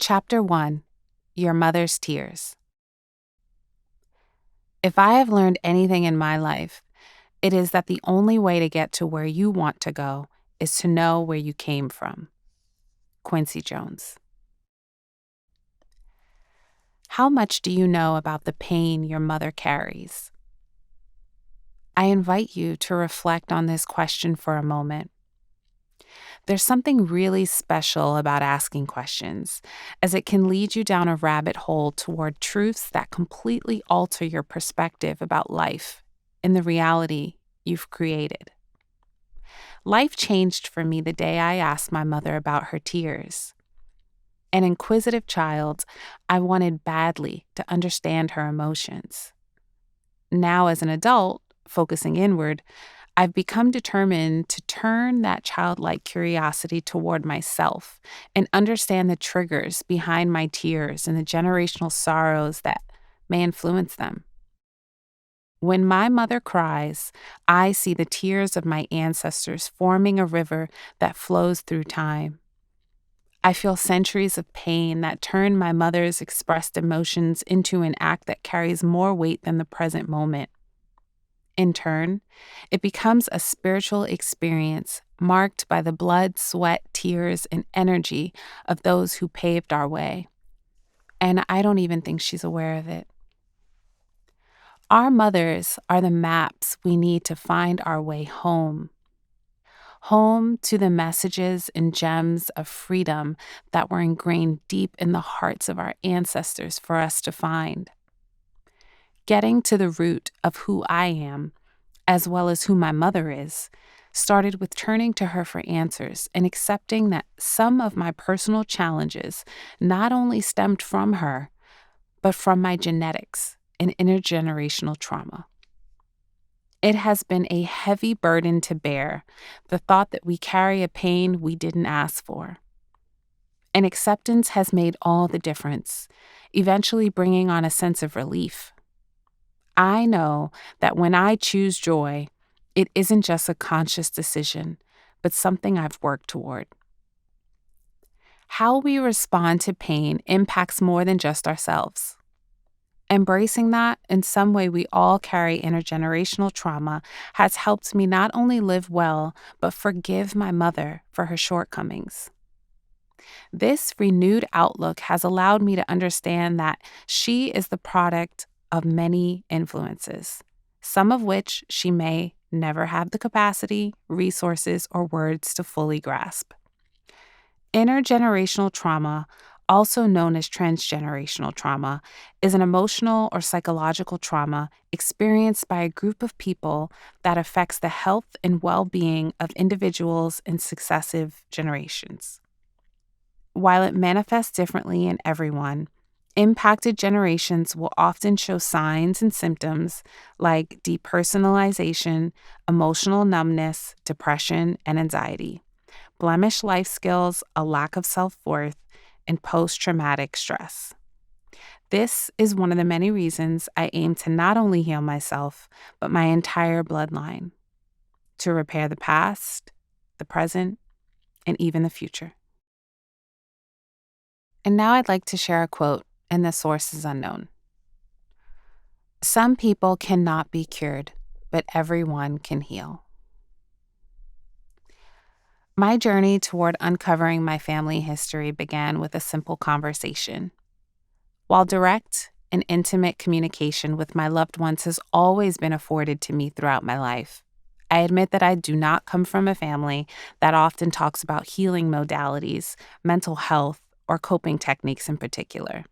Chapter 1: Your Mother's Tears. If I have learned anything in my life, it is that the only way to get to where you want to go is to know where you came from. Quincy Jones. How much do you know about the pain your mother carries? I invite you to reflect on this question for a moment. There's something really special about asking questions, as it can lead you down a rabbit hole toward truths that completely alter your perspective about life and the reality you've created. Life changed for me the day I asked my mother about her tears. An inquisitive child, I wanted badly to understand her emotions. Now, as an adult, focusing inward, I've become determined to turn that childlike curiosity toward myself and understand the triggers behind my tears and the generational sorrows that may influence them. When my mother cries, I see the tears of my ancestors forming a river that flows through time. I feel centuries of pain that turn my mother's expressed emotions into an act that carries more weight than the present moment. In turn, it becomes a spiritual experience marked by the blood, sweat, tears, and energy of those who paved our way. And I don't even think she's aware of it. Our mothers are the maps we need to find our way home. Home to the messages and gems of freedom that were ingrained deep in the hearts of our ancestors for us to find. Getting to the root of who I am, as well as who my mother is, started with turning to her for answers and accepting that some of my personal challenges not only stemmed from her, but from my genetics and intergenerational trauma. It has been a heavy burden to bear, the thought that we carry a pain we didn't ask for. And acceptance has made all the difference, eventually bringing on a sense of relief. I know that when I choose joy, it isn't just a conscious decision, but something I've worked toward. How we respond to pain impacts more than just ourselves. Embracing that, in some way we all carry intergenerational trauma, has helped me not only live well, but forgive my mother for her shortcomings. This renewed outlook has allowed me to understand that she is the product of many influences, some of which she may never have the capacity, resources, or words to fully grasp. Intergenerational trauma, also known as transgenerational trauma, is an emotional or psychological trauma experienced by a group of people that affects the health and well-being of individuals in successive generations. While it manifests differently in everyone, impacted generations will often show signs and symptoms like depersonalization, emotional numbness, depression, and anxiety, blemished life skills, a lack of self-worth, and post-traumatic stress. This is one of the many reasons I aim to not only heal myself, but my entire bloodline, to repair the past, the present, and even the future. And now I'd like to share a quote, and the source is unknown. Some people cannot be cured, but everyone can heal. My journey toward uncovering my family history began with a simple conversation. While direct and intimate communication with my loved ones has always been afforded to me throughout my life, I admit that I do not come from a family that often talks about healing modalities, mental health, or coping techniques in particular.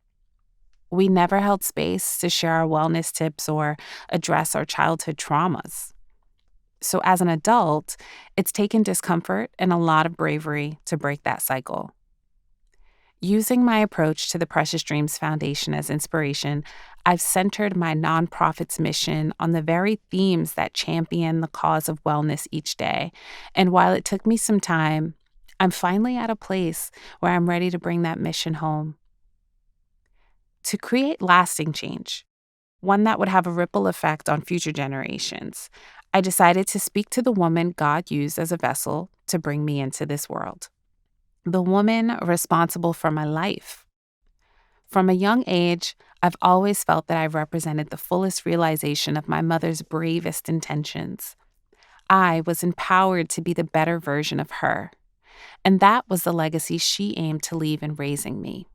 We never held space to share our wellness tips or address our childhood traumas. So as an adult, it's taken discomfort and a lot of bravery to break that cycle. Using my approach to the Precious Dreams Foundation as inspiration, I've centered my nonprofit's mission on the very themes that champion the cause of wellness each day. And while it took me some time, I'm finally at a place where I'm ready to bring that mission home. To create lasting change, one that would have a ripple effect on future generations, I decided to speak to the woman God used as a vessel to bring me into this world. The woman responsible for my life, From a young age, I've always felt that I've represented the fullest realization of my mother's bravest intentions. I was empowered to be the better version of her, and that was the legacy she aimed to leave in raising me.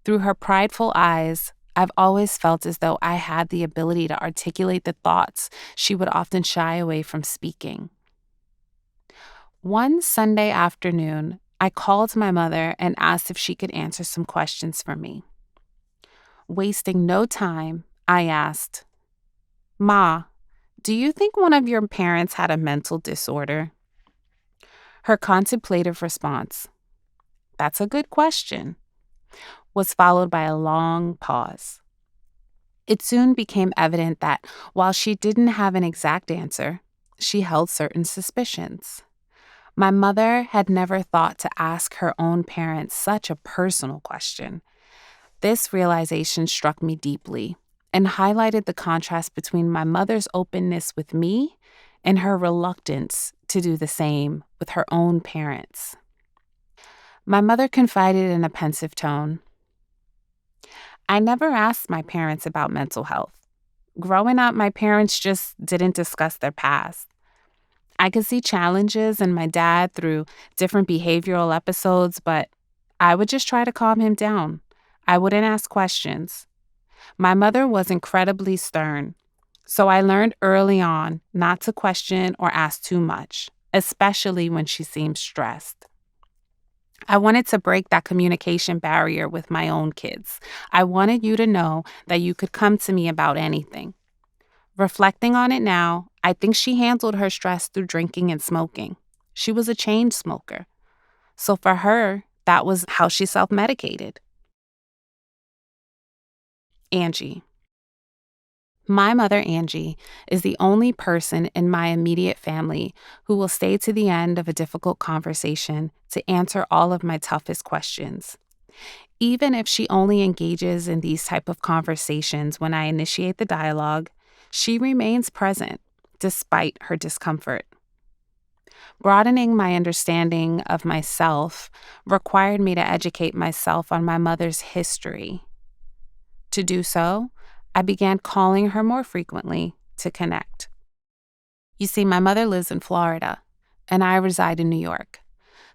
Through her prideful eyes, I've always felt as though I had the ability to articulate the thoughts she would often shy away from speaking. One Sunday afternoon, I called my mother and asked if she could answer some questions for me. Wasting no time, I asked, "Ma, do you think one of your parents had a mental disorder?" Her contemplative response, "That's a good question," was followed by a long pause. It soon became evident that while she didn't have an exact answer, she held certain suspicions. My mother had never thought to ask her own parents such a personal question. This realization struck me deeply and highlighted the contrast between my mother's openness with me and her reluctance to do the same with her own parents. My mother confided in a pensive tone, "I never asked my parents about mental health. Growing up, my parents just didn't discuss their past. I could see challenges in my dad through different behavioral episodes, but I would just try to calm him down. I wouldn't ask questions. My mother was incredibly stern, so I learned early on not to question or ask too much, especially when she seemed stressed. I wanted to break that communication barrier with my own kids. I wanted you to know that you could come to me about anything. Reflecting on it now, I think she handled her stress through drinking and smoking. She was a chain smoker. So for her, that was how she self-medicated." Angie. My mother, Angie, is the only person in my immediate family who will stay to the end of a difficult conversation to answer all of my toughest questions. Even if she only engages in these type of conversations when I initiate the dialogue, she remains present despite her discomfort. Broadening my understanding of myself required me to educate myself on my mother's history. To do so, I began calling her more frequently to connect. You see, my mother lives in Florida, and I reside in New York,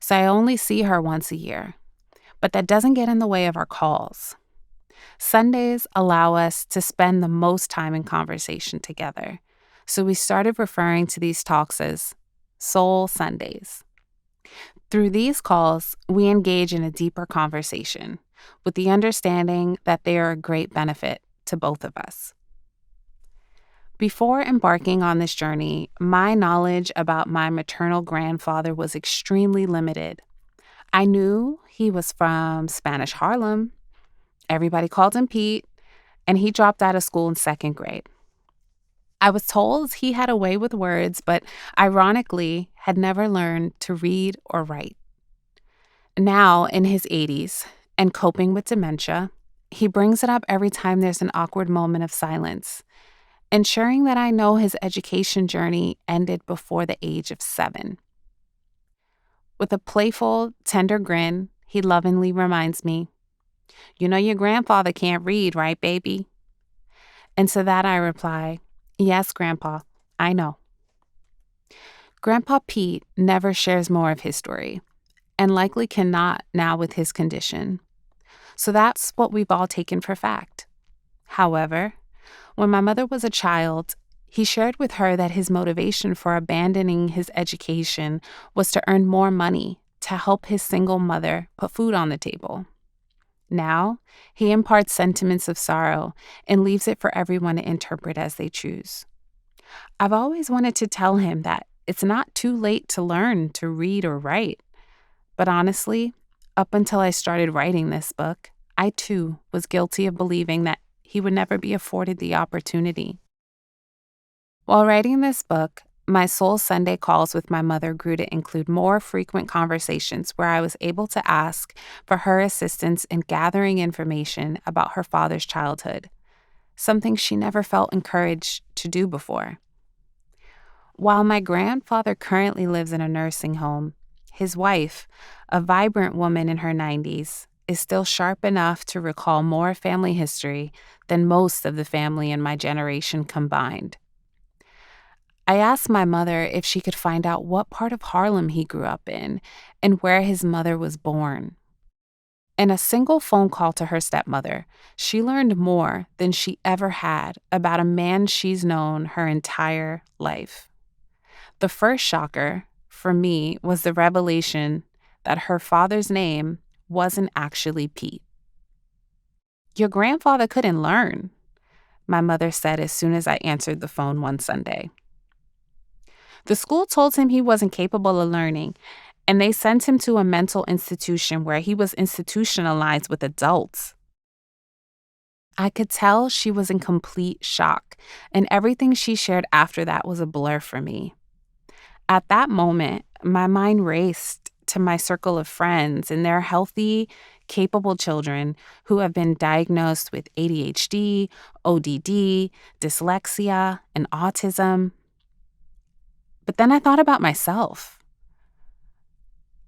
so I only see her once a year. But that doesn't get in the way of our calls. Sundays allow us to spend the most time in conversation together, so we started referring to these talks as Soul Sundays. Through these calls, we engage in a deeper conversation with the understanding that they are a great benefit to both of us. Before embarking on this journey, my knowledge about my maternal grandfather was extremely limited. I knew he was from Spanish Harlem. Everybody called him Pete, and he dropped out of school in second grade. I was told he had a way with words, but ironically, had never learned to read or write. Now, in his 80s and coping with dementia, he brings it up every time there's an awkward moment of silence, ensuring that I know his education journey ended before the age of 7. With a playful, tender grin, he lovingly reminds me, "You know your grandfather can't read, right, baby?" And to that I reply, "Yes, Grandpa, I know." Grandpa Pete never shares more of his story, and likely cannot now with his condition. So that's what we've all taken for fact. However, when my mother was a child, he shared with her that his motivation for abandoning his education was to earn more money to help his single mother put food on the table. Now, he imparts sentiments of sorrow and leaves it for everyone to interpret as they choose. I've always wanted to tell him that it's not too late to learn to read or write. But honestly, up until I started writing this book, I too was guilty of believing that he would never be afforded the opportunity. While writing this book, my Soul Sunday calls with my mother grew to include more frequent conversations where I was able to ask for her assistance in gathering information about her father's childhood, something she never felt encouraged to do before. While my grandfather currently lives in a nursing home, his wife, a vibrant woman in her 90s, is still sharp enough to recall more family history than most of the family in my generation combined. I asked my mother if she could find out what part of Harlem he grew up in and where his mother was born. In a single phone call to her stepmother, she learned more than she ever had about a man she's known her entire life. The first shocker, for me, was the revelation that her father's name wasn't actually Pete. "Your grandfather couldn't learn," my mother said as soon as I answered the phone one Sunday. "The school told him he wasn't capable of learning, and they sent him to a mental institution where he was institutionalized with adults." I could tell she was in complete shock, and everything she shared after that was a blur for me. At that moment, my mind raced to my circle of friends and their healthy, capable children who have been diagnosed with ADHD, ODD, dyslexia, and autism. But then I thought about myself.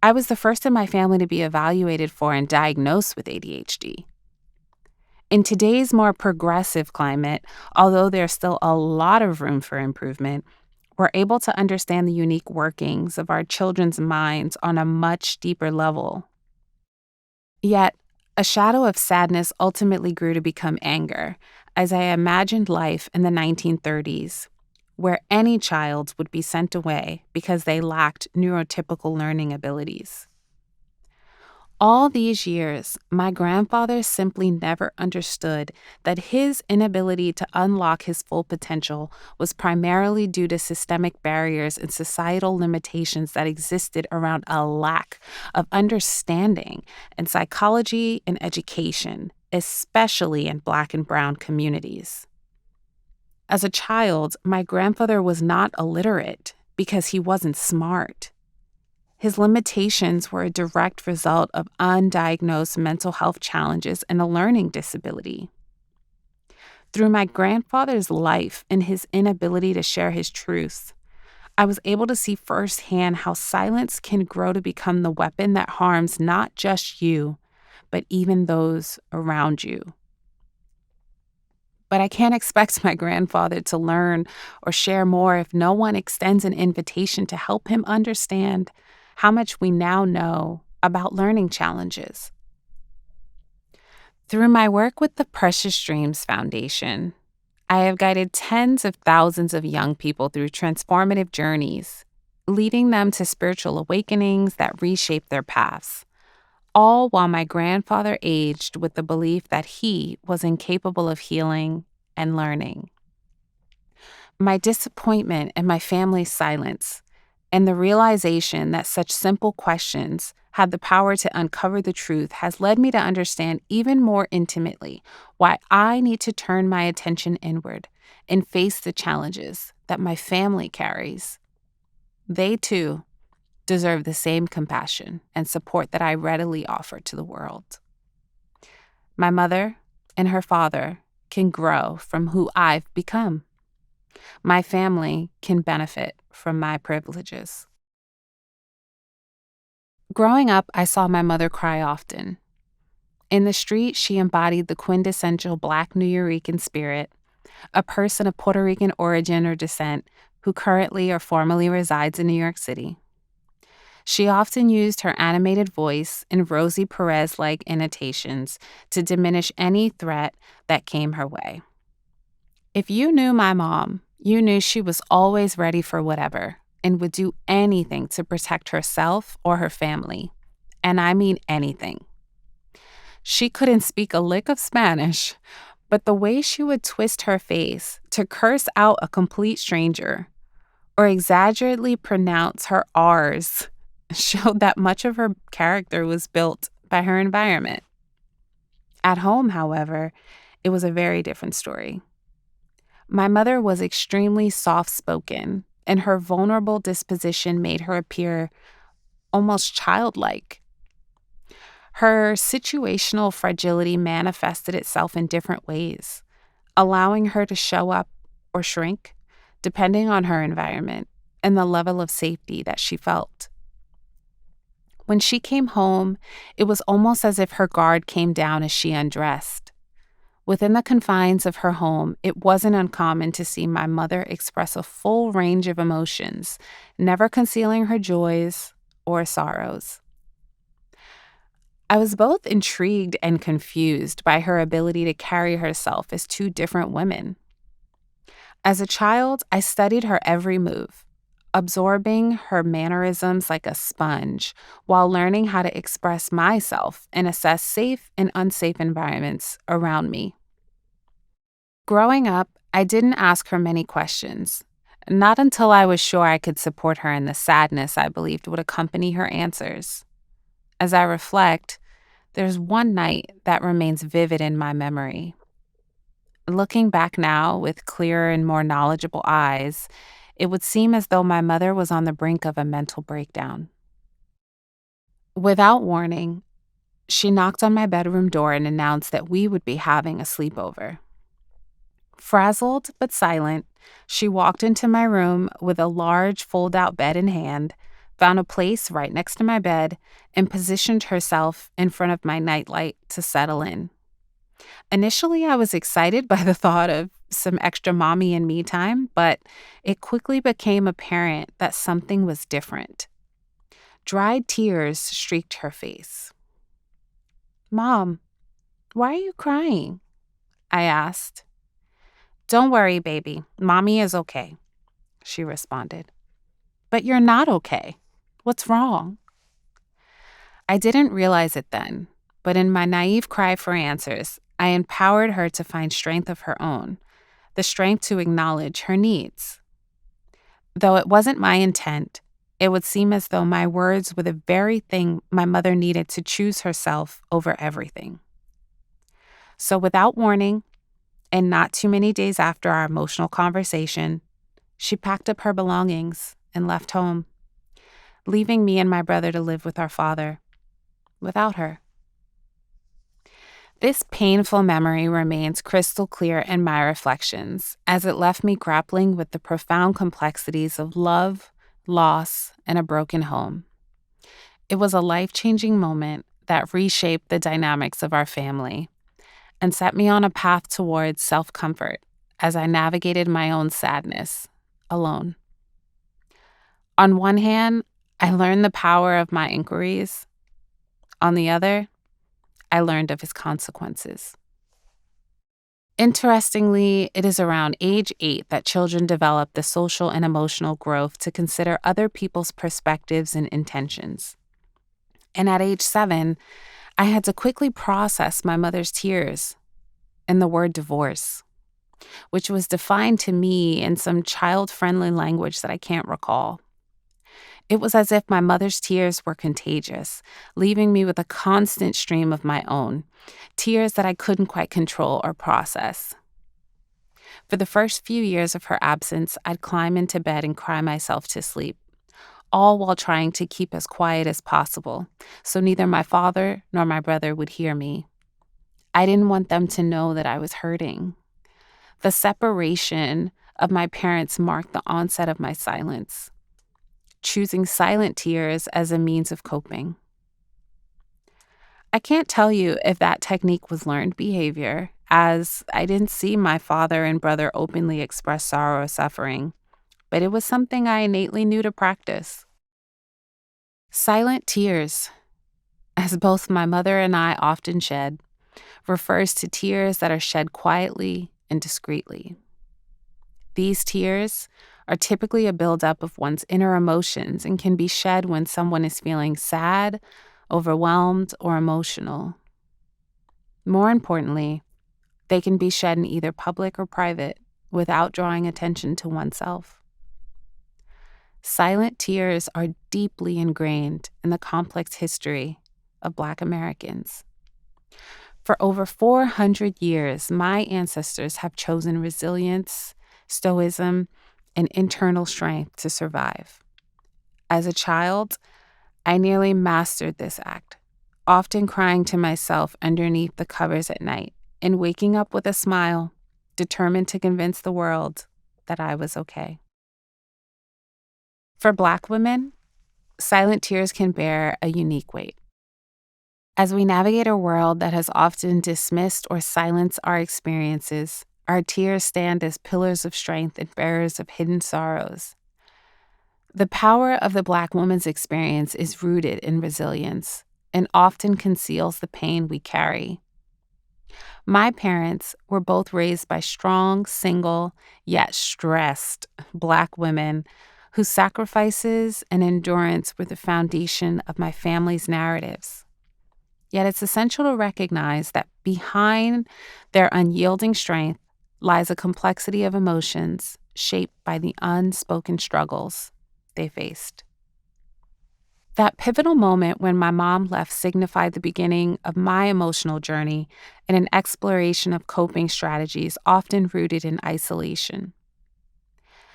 I was the first in my family to be evaluated for and diagnosed with ADHD. In today's more progressive climate, although there's still a lot of room for improvement, we're able to understand the unique workings of our children's minds on a much deeper level. Yet, a shadow of sadness ultimately grew to become anger as I imagined life in the 1930s, where any child would be sent away because they lacked neurotypical learning abilities. All these years, my grandfather simply never understood that his inability to unlock his full potential was primarily due to systemic barriers and societal limitations that existed around a lack of understanding in psychology and education, especially in Black and Brown communities. As a child, my grandfather was not illiterate because he wasn't smart. His limitations were a direct result of undiagnosed mental health challenges and a learning disability. Through my grandfather's life and his inability to share his truths, I was able to see firsthand how silence can grow to become the weapon that harms not just you, but even those around you. But I can't expect my grandfather to learn or share more if no one extends an invitation to help him understand how much we now know about learning challenges. Through my work with the Precious Dreams Foundation, I have guided tens of thousands of young people through transformative journeys, leading them to spiritual awakenings that reshape their paths, all while my grandfather aged with the belief that he was incapable of healing and learning. My disappointment and my family's silence, and the realization that such simple questions had the power to uncover the truth has led me to understand even more intimately why I need to turn my attention inward and face the challenges that my family carries. They, too, deserve the same compassion and support that I readily offer to the world. My mother and her father can grow from who I've become. My family can benefit from my privileges. Growing up, I saw my mother cry often. In the street, she embodied the quintessential Black Nuyorican spirit, a person of Puerto Rican origin or descent who currently or formerly resides in New York City. She often used her animated voice and Rosie Perez-like annotations to diminish any threat that came her way. If you knew my mom, you knew she was always ready for whatever and would do anything to protect herself or her family. And I mean anything. She couldn't speak a lick of Spanish, but the way she would twist her face to curse out a complete stranger or exaggerately pronounce her R's showed that much of her character was built by her environment. At home, however, it was a very different story. My mother was extremely soft-spoken, and her vulnerable disposition made her appear almost childlike. Her situational fragility manifested itself in different ways, allowing her to show up or shrink, depending on her environment and the level of safety that she felt. When she came home, it was almost as if her guard came down as she undressed. Within the confines of her home, it wasn't uncommon to see my mother express a full range of emotions, never concealing her joys or sorrows. I was both intrigued and confused by her ability to carry herself as two different women. As a child, I studied her every move, absorbing her mannerisms like a sponge while learning how to express myself and assess safe and unsafe environments around me. Growing up, I didn't ask her many questions, not until I was sure I could support her in the sadness I believed would accompany her answers. As I reflect, there's one night that remains vivid in my memory. Looking back now with clearer and more knowledgeable eyes, it would seem as though my mother was on the brink of a mental breakdown. Without warning, she knocked on my bedroom door and announced that we would be having a sleepover. Frazzled but silent, she walked into my room with a large fold-out bed in hand, found a place right next to my bed, and positioned herself in front of my nightlight to settle in. Initially, I was excited by the thought of some extra mommy and me time, but it quickly became apparent that something was different. Dried tears streaked her face. "Mom, why are you crying?" I asked. "Don't worry, baby. Mommy is okay," she responded. "But you're not okay. What's wrong?" I didn't realize it then, but in my naive cry for answers, I empowered her to find strength of her own, the strength to acknowledge her needs. Though it wasn't my intent, it would seem as though my words were the very thing my mother needed to choose herself over everything. So without warning, and not too many days after our emotional conversation, she packed up her belongings and left home, leaving me and my brother to live with our father, without her. This painful memory remains crystal clear in my reflections, as it left me grappling with the profound complexities of love, loss, and a broken home. It was a life-changing moment that reshaped the dynamics of our family and set me on a path towards self-comfort as I navigated my own sadness alone. On one hand, I learned the power of my inquiries. On the other, I learned of his consequences. Interestingly, it is around age 8 that children develop the social and emotional growth to consider other people's perspectives and intentions. And at age 7, I had to quickly process my mother's tears and the word divorce, which was defined to me in some child-friendly language that I can't recall. It was as if my mother's tears were contagious, leaving me with a constant stream of my own, tears that I couldn't quite control or process. For the first few years of her absence, I'd climb into bed and cry myself to sleep, all while trying to keep as quiet as possible, so neither my father nor my brother would hear me. I didn't want them to know that I was hurting. The separation of my parents marked the onset of my silence, choosing silent tears as a means of coping. I can't tell you if that technique was learned behavior, as I didn't see my father and brother openly express sorrow or suffering, but it was something I innately knew to practice. Silent tears, as both my mother and I often shed, refers to tears that are shed quietly and discreetly. These tears are typically a buildup of one's inner emotions and can be shed when someone is feeling sad, overwhelmed, or emotional. More importantly, they can be shed in either public or private without drawing attention to oneself. Silent tears are deeply ingrained in the complex history of Black Americans. For over 400 years, my ancestors have chosen resilience, stoicism, and internal strength to survive. As a child, I nearly mastered this act, often crying to myself underneath the covers at night and waking up with a smile, determined to convince the world that I was okay. For Black women, silent tears can bear a unique weight. As we navigate a world that has often dismissed or silenced our experiences, our tears stand as pillars of strength and bearers of hidden sorrows. The power of the Black woman's experience is rooted in resilience and often conceals the pain we carry. My parents were both raised by strong, single, yet stressed Black women whose sacrifices and endurance were the foundation of my family's narratives. Yet it's essential to recognize that behind their unyielding strength lies a complexity of emotions shaped by the unspoken struggles they faced. That pivotal moment when my mom left signified the beginning of my emotional journey and an exploration of coping strategies often rooted in isolation.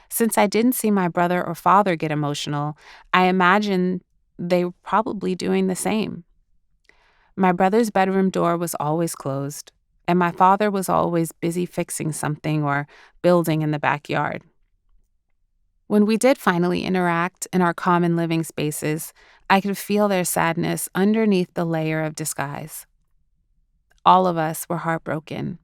Since I didn't see my brother or father get emotional, I imagine they were probably doing the same. My brother's bedroom door was always closed, and my father was always busy fixing something or building in the backyard. When we did finally interact in our common living spaces, I could feel their sadness underneath the layer of disguise. All of us were heartbroken,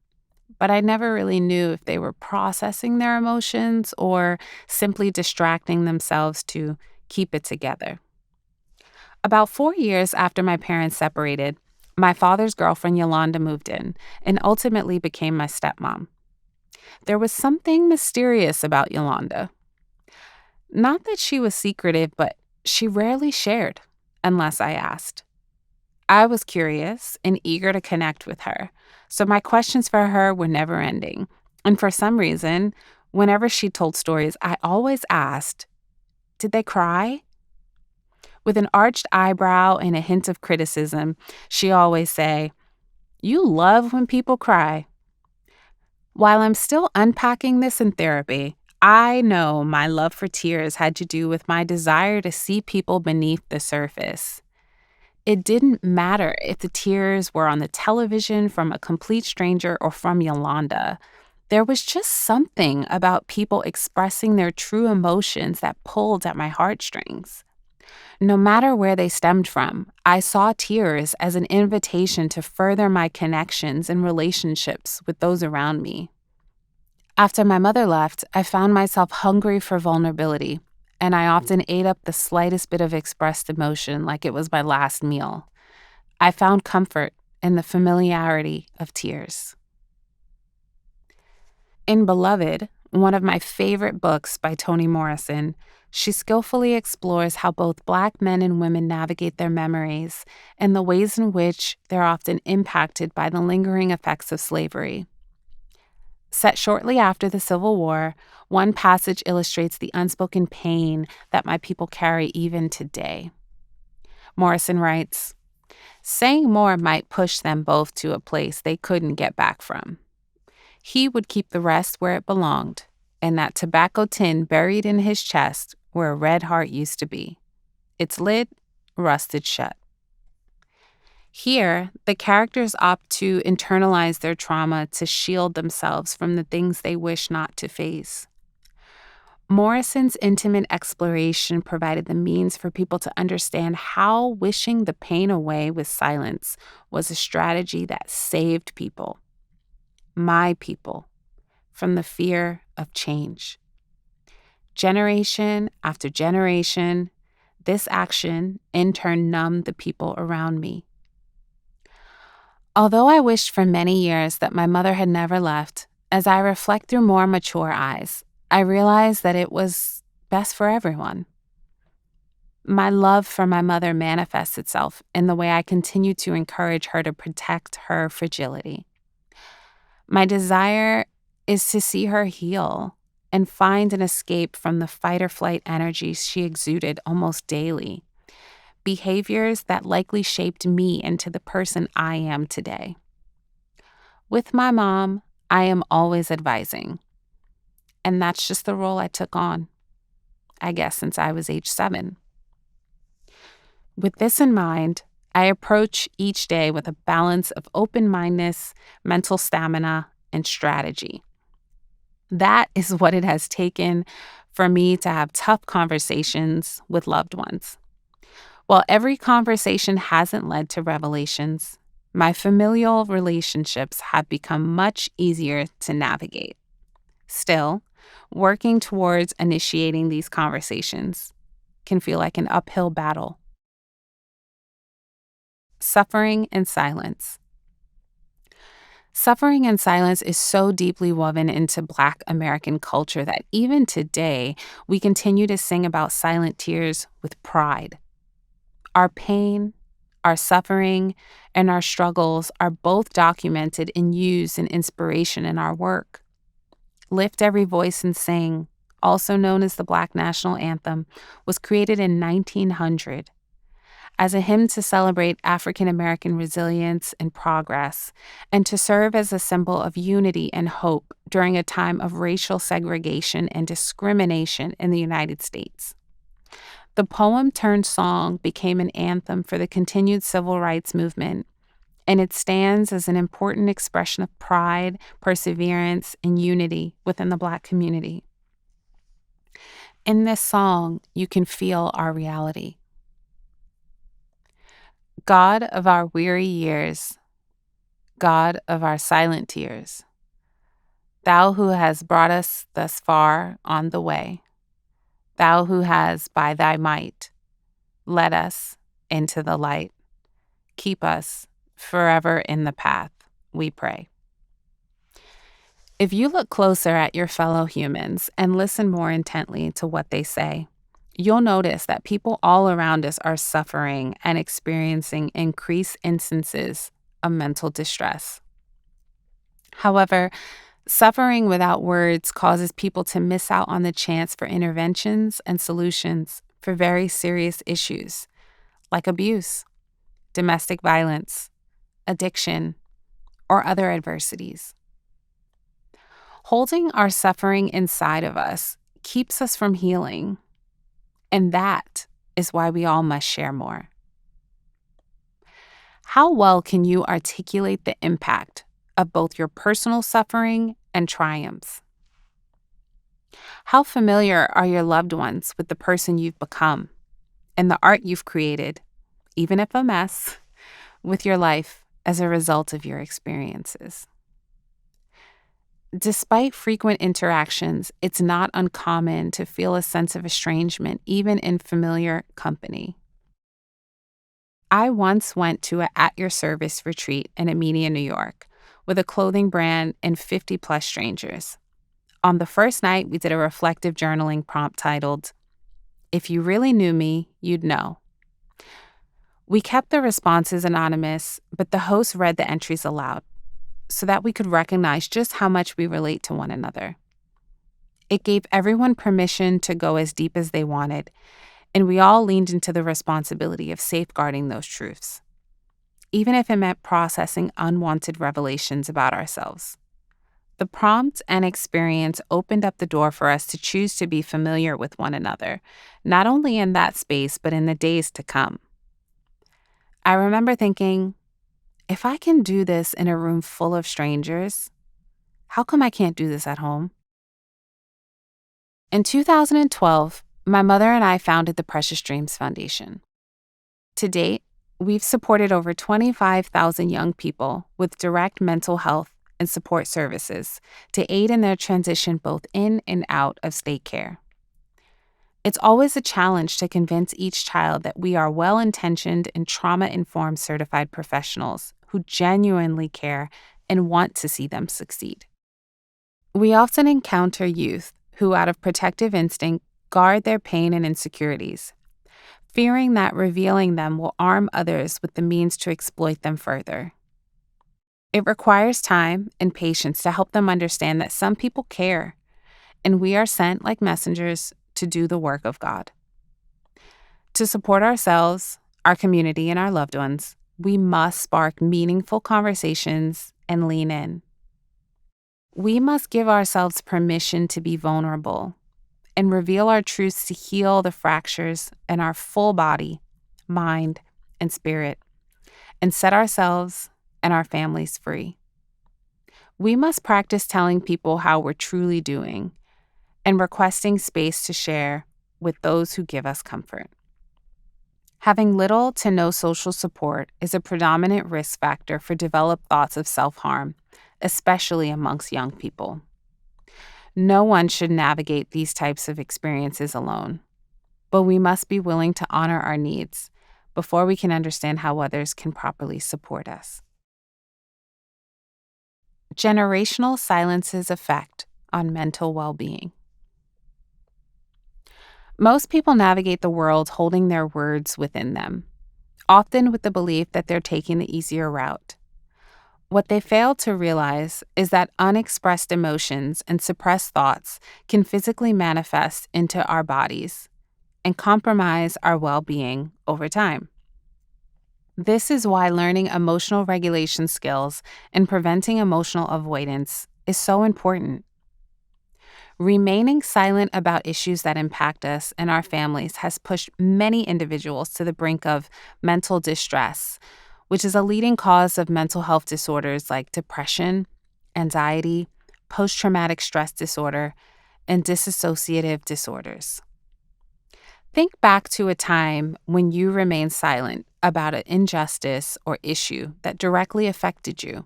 but I never really knew if they were processing their emotions or simply distracting themselves to keep it together. About 4 years after my parents separated, my father's girlfriend Yolanda moved in and ultimately became my stepmom. There was something mysterious about Yolanda. Not that she was secretive, but she rarely shared unless I asked. I was curious and eager to connect with her, so my questions for her were never ending. And for some reason, whenever she told stories, I always asked, "Did they cry?" With an arched eyebrow and a hint of criticism, she always say, "You love when people cry." While I'm still unpacking this in therapy, I know my love for tears had to do with my desire to see people beneath the surface. It didn't matter if the tears were on the television from a complete stranger or from Yolanda. There was just something about people expressing their true emotions that pulled at my heartstrings. No matter where they stemmed from, I saw tears as an invitation to further my connections and relationships with those around me. After my mother left, I found myself hungry for vulnerability, and I often ate up the slightest bit of expressed emotion like it was my last meal. I found comfort in the familiarity of tears. In Beloved, one of my favorite books by Toni Morrison, she skillfully explores how both Black men and women navigate their memories and the ways in which they're often impacted by the lingering effects of slavery. Set shortly after the Civil War, one passage illustrates the unspoken pain that my people carry even today. Morrison writes, "Saying more might push them both to a place they couldn't get back from. He would keep the rest where it belonged, and that tobacco tin buried in his chest where a red heart used to be. Its lid rusted shut." Here, the characters opt to internalize their trauma to shield themselves from the things they wish not to face. Morrison's intimate exploration provided the means for people to understand how wishing the pain away with silence was a strategy that saved people, my people, from the fear of change. Generation after generation, this action in turn numbed the people around me. Although I wished for many years that my mother had never left, as I reflect through more mature eyes, I realize that it was best for everyone. My love for my mother manifests itself in the way I continue to encourage her to protect her fragility. My desire is to see her heal and find an escape from the fight or flight energies she exuded almost daily, behaviors that likely shaped me into the person I am today. With my mom, I am always advising. And that's just the role I took on, I guess, since I was age 7. With this in mind, I approach each day with a balance of open-mindedness, mental stamina, and strategy. That is what it has taken for me to have tough conversations with loved ones. While every conversation hasn't led to revelations, my familial relationships have become much easier to navigate. Still, working towards initiating these conversations can feel like an uphill battle. Suffering and silence. Suffering and silence is so deeply woven into Black American culture that even today, we continue to sing about silent tears with pride. Our pain, our suffering, and our struggles are both documented and used in inspiration in our work. Lift Every Voice and Sing, also known as the Black National Anthem, was created in 1900 as a hymn to celebrate African American resilience and progress, and to serve as a symbol of unity and hope during a time of racial segregation and discrimination in the United States. The poem turned song became an anthem for the continued civil rights movement, and it stands as an important expression of pride, perseverance, and unity within the Black community. In this song, you can feel our reality. God of our weary years, God of our silent tears, Thou who has brought us thus far on the way, Thou who has by Thy might led us into the light, keep us forever in the path, we pray. If you look closer at your fellow humans and listen more intently to what they say, you'll notice that people all around us are suffering and experiencing increased instances of mental distress. However, suffering without words causes people to miss out on the chance for interventions and solutions for very serious issues like abuse, domestic violence, addiction, or other adversities. Holding our suffering inside of us keeps us from healing, and that is why we all must share more. How well can you articulate the impact of both your personal suffering and triumphs? How familiar are your loved ones with the person you've become and the art you've created, even if a mess, with your life as a result of your experiences? Despite frequent interactions, it's not uncommon to feel a sense of estrangement, even in familiar company. I once went to a At Your Service retreat in Amelia, New York, with a clothing brand and 50-plus strangers. On the first night, we did a reflective journaling prompt titled, "If You Really Knew Me, You'd Know." We kept the responses anonymous, but the host read the entries aloud, so that we could recognize just how much we relate to one another. It gave everyone permission to go as deep as they wanted, and we all leaned into the responsibility of safeguarding those truths, even if it meant processing unwanted revelations about ourselves. The prompt and experience opened up the door for us to choose to be familiar with one another, not only in that space, but in the days to come. I remember thinking, if I can do this in a room full of strangers, how come I can't do this at home? In 2012, my mother and I founded the Precious Dreams Foundation. To date, we've supported over 25,000 young people with direct mental health and support services to aid in their transition both in and out of state care. It's always a challenge to convince each child that we are well-intentioned and trauma-informed certified professionals who genuinely care and want to see them succeed. We often encounter youth who, out of protective instinct, guard their pain and insecurities, fearing that revealing them will arm others with the means to exploit them further. It requires time and patience to help them understand that some people care, and we are sent like messengers to do the work of God. To support ourselves, our community, and our loved ones, we must spark meaningful conversations and lean in. We must give ourselves permission to be vulnerable and reveal our truths to heal the fractures in our full body, mind, and spirit, and set ourselves and our families free. We must practice telling people how we're truly doing and requesting space to share with those who give us comfort. Having little to no social support is a predominant risk factor for developed thoughts of self-harm, especially amongst young people. No one should navigate these types of experiences alone, but we must be willing to honor our needs before we can understand how others can properly support us. Generational silence's effect on mental well-being. Most people navigate the world holding their words within them, often with the belief that they're taking the easier route. What they fail to realize is that unexpressed emotions and suppressed thoughts can physically manifest into our bodies and compromise our well-being over time. This is why learning emotional regulation skills and preventing emotional avoidance is so important. Remaining silent about issues that impact us and our families has pushed many individuals to the brink of mental distress, which is a leading cause of mental health disorders like depression, anxiety, post-traumatic stress disorder, and dissociative disorders. Think back to a time when you remained silent about an injustice or issue that directly affected you.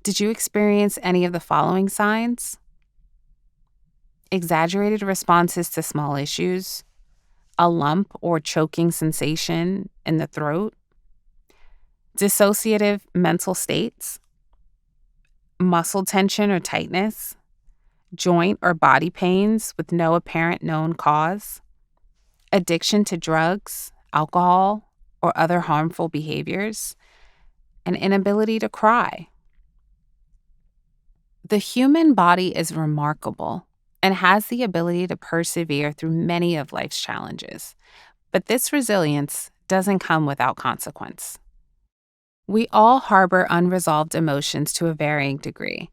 Did you experience any of the following signs? Exaggerated responses to small issues, a lump or choking sensation in the throat, dissociative mental states, muscle tension or tightness, joint or body pains with no apparent known cause, addiction to drugs, alcohol, or other harmful behaviors, an inability to cry. The human body is remarkable and has the ability to persevere through many of life's challenges, but this resilience doesn't come without consequence. We all harbor unresolved emotions to a varying degree,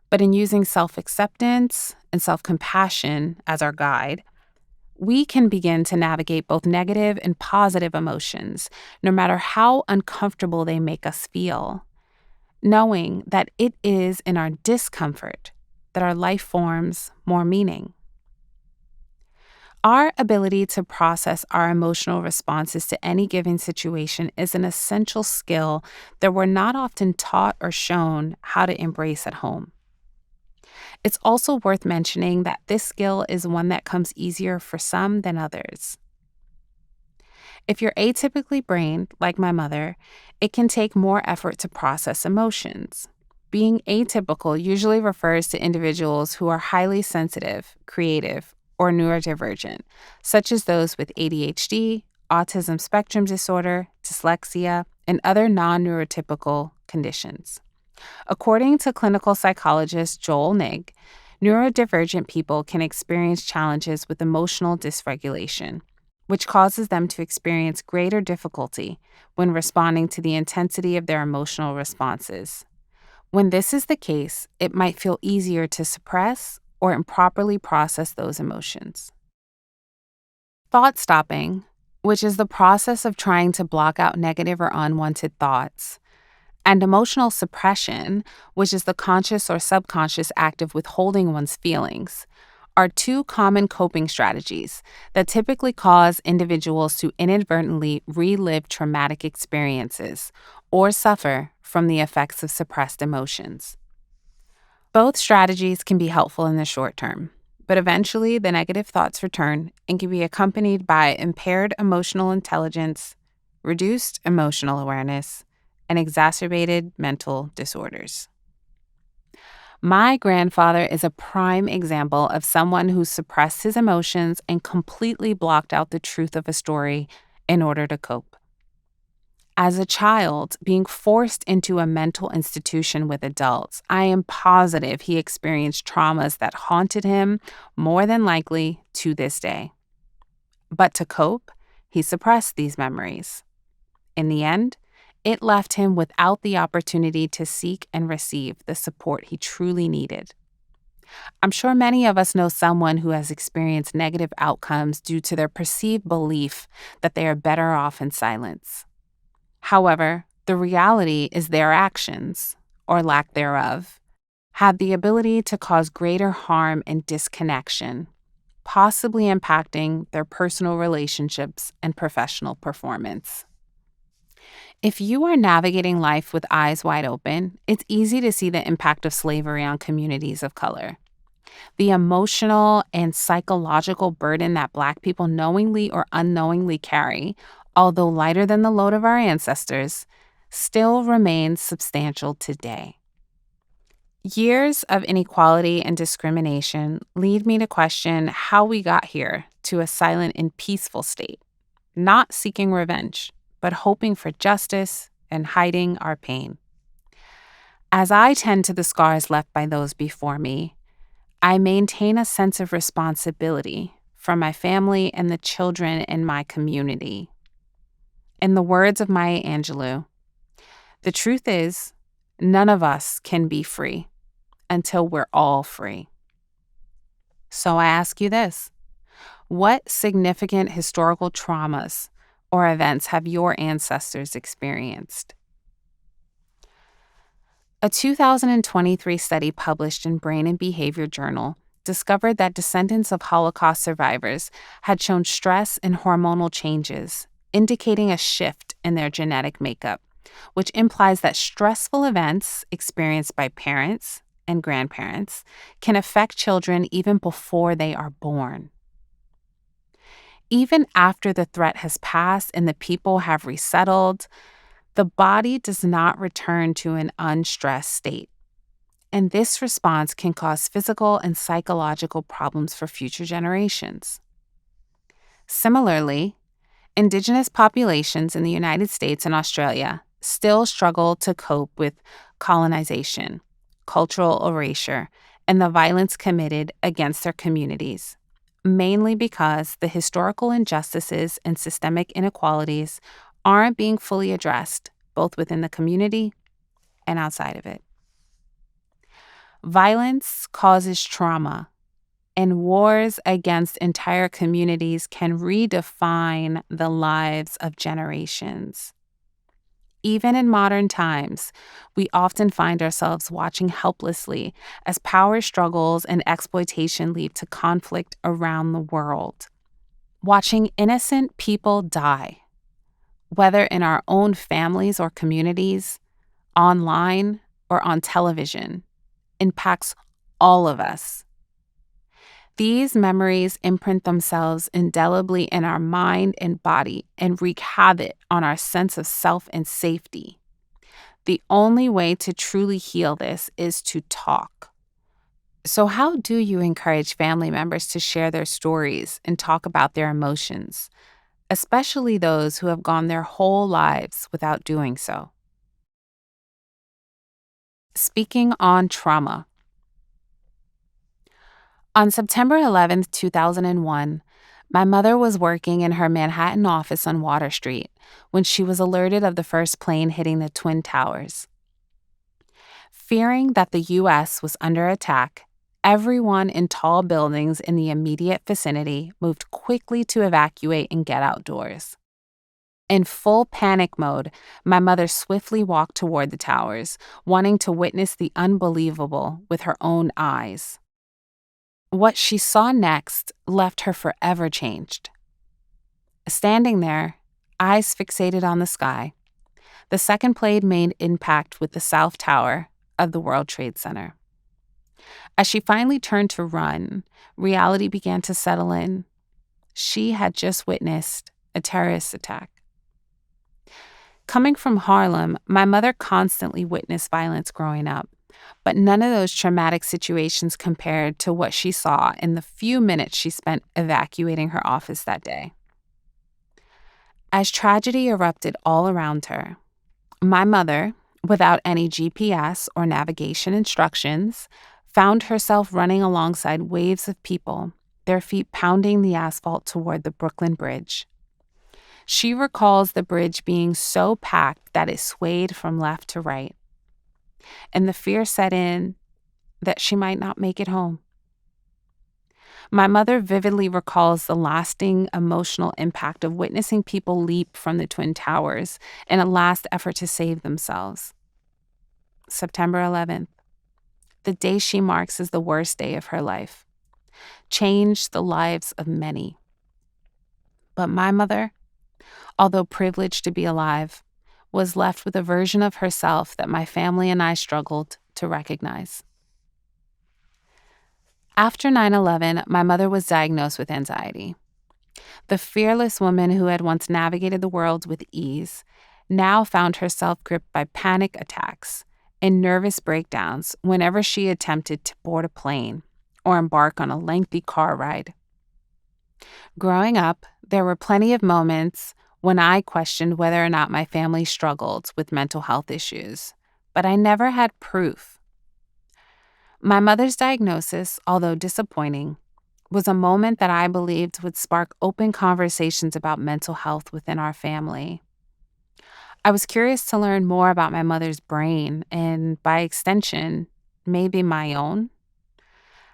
but in using self-acceptance and self-compassion as our guide, we can begin to navigate both negative and positive emotions, no matter how uncomfortable they make us feel, knowing that it is in our discomfort that our life forms more meaning. Our ability to process our emotional responses to any given situation is an essential skill that we're not often taught or shown how to embrace at home. It's also worth mentioning that this skill is one that comes easier for some than others. If you're atypically brained, like my mother, it can take more effort to process emotions. Being atypical usually refers to individuals who are highly sensitive, creative, or neurodivergent, such as those with ADHD, autism spectrum disorder, dyslexia, and other non-neurotypical conditions. According to clinical psychologist Joel Nigg, neurodivergent people can experience challenges with emotional dysregulation, which causes them to experience greater difficulty when responding to the intensity of their emotional responses. When this is the case, it might feel easier to suppress or improperly process those emotions. Thought stopping, which is the process of trying to block out negative or unwanted thoughts, and emotional suppression, which is the conscious or subconscious act of withholding one's feelings, are two common coping strategies that typically cause individuals to inadvertently relive traumatic experiences or suffer from the effects of suppressed emotions. Both strategies can be helpful in the short term, but eventually the negative thoughts return and can be accompanied by impaired emotional intelligence, reduced emotional awareness, and exacerbated mental disorders. My grandfather is a prime example of someone who suppressed his emotions and completely blocked out the truth of a story in order to cope. As a child, being forced into a mental institution with adults, I am positive he experienced traumas that haunted him more than likely to this day. But to cope, he suppressed these memories. In the end, it left him without the opportunity to seek and receive the support he truly needed. I'm sure many of us know someone who has experienced negative outcomes due to their perceived belief that they are better off in silence. However, the reality is their actions, or lack thereof, have the ability to cause greater harm and disconnection, possibly impacting their personal relationships and professional performance. If you are navigating life with eyes wide open, it's easy to see the impact of slavery on communities of color. The emotional and psychological burden that Black people knowingly or unknowingly carry, although lighter than the load of our ancestors, still remains substantial today. Years of inequality and discrimination lead me to question how we got here to a silent and peaceful state, not seeking revenge, but hoping for justice and hiding our pain. As I tend to the scars left by those before me, I maintain a sense of responsibility for my family and the children in my community. In the words of Maya Angelou, the truth is, none of us can be free until we're all free. So I ask you this: what significant historical traumas or events have your ancestors experienced? A 2023 study published in Brain and Behavior Journal discovered that descendants of Holocaust survivors had shown stress and hormonal changes, indicating a shift in their genetic makeup, which implies that stressful events experienced by parents and grandparents can affect children even before they are born. Even after the threat has passed and the people have resettled, the body does not return to an unstressed state. And this response can cause physical and psychological problems for future generations. Similarly, Indigenous populations in the United States and Australia still struggle to cope with colonization, cultural erasure, and the violence committed against their communities, mainly because the historical injustices and systemic inequalities aren't being fully addressed, both within the community and outside of it. Violence causes trauma, and wars against entire communities can redefine the lives of generations. Even in modern times, we often find ourselves watching helplessly as power struggles and exploitation lead to conflict around the world. Watching innocent people die, whether in our own families or communities, online or on television, impacts all of us. These memories imprint themselves indelibly in our mind and body and wreak havoc on our sense of self and safety. The only way to truly heal this is to talk. So how do you encourage family members to share their stories and talk about their emotions, especially those who have gone their whole lives without doing so? Speaking on trauma. On September 11th, 2001, my mother was working in her Manhattan office on Water Street when she was alerted of the first plane hitting the Twin Towers. Fearing that the U.S. was under attack, everyone in tall buildings in the immediate vicinity moved quickly to evacuate and get outdoors. In full panic mode, my mother swiftly walked toward the towers, wanting to witness the unbelievable with her own eyes. What she saw next left her forever changed. Standing there, eyes fixated on the sky, the second plane made impact with the South Tower of the World Trade Center. As she finally turned to run, reality began to settle in. She had just witnessed a terrorist attack. Coming from Harlem, my mother constantly witnessed violence growing up, but none of those traumatic situations compared to what she saw in the few minutes she spent evacuating her office that day. As tragedy erupted all around her, my mother, without any GPS or navigation instructions, found herself running alongside waves of people, their feet pounding the asphalt toward the Brooklyn Bridge. She recalls the bridge being so packed that it swayed from left to right, and the fear set in that she might not make it home. My mother vividly recalls the lasting emotional impact of witnessing people leap from the Twin Towers in a last effort to save themselves. September 11th, the day she marks as the worst day of her life. changed the lives of many. But my mother, although privileged to be alive, was left with a version of herself that my family and I struggled to recognize. After 9/11, my mother was diagnosed with anxiety. The fearless woman who had once navigated the world with ease now found herself gripped by panic attacks and nervous breakdowns whenever she attempted to board a plane or embark on a lengthy car ride. Growing up, there were plenty of moments when I questioned whether or not my family struggled with mental health issues, but I never had proof. My mother's diagnosis, although disappointing, was a moment that I believed would spark open conversations about mental health within our family. I was curious to learn more about my mother's brain and, by extension, maybe my own.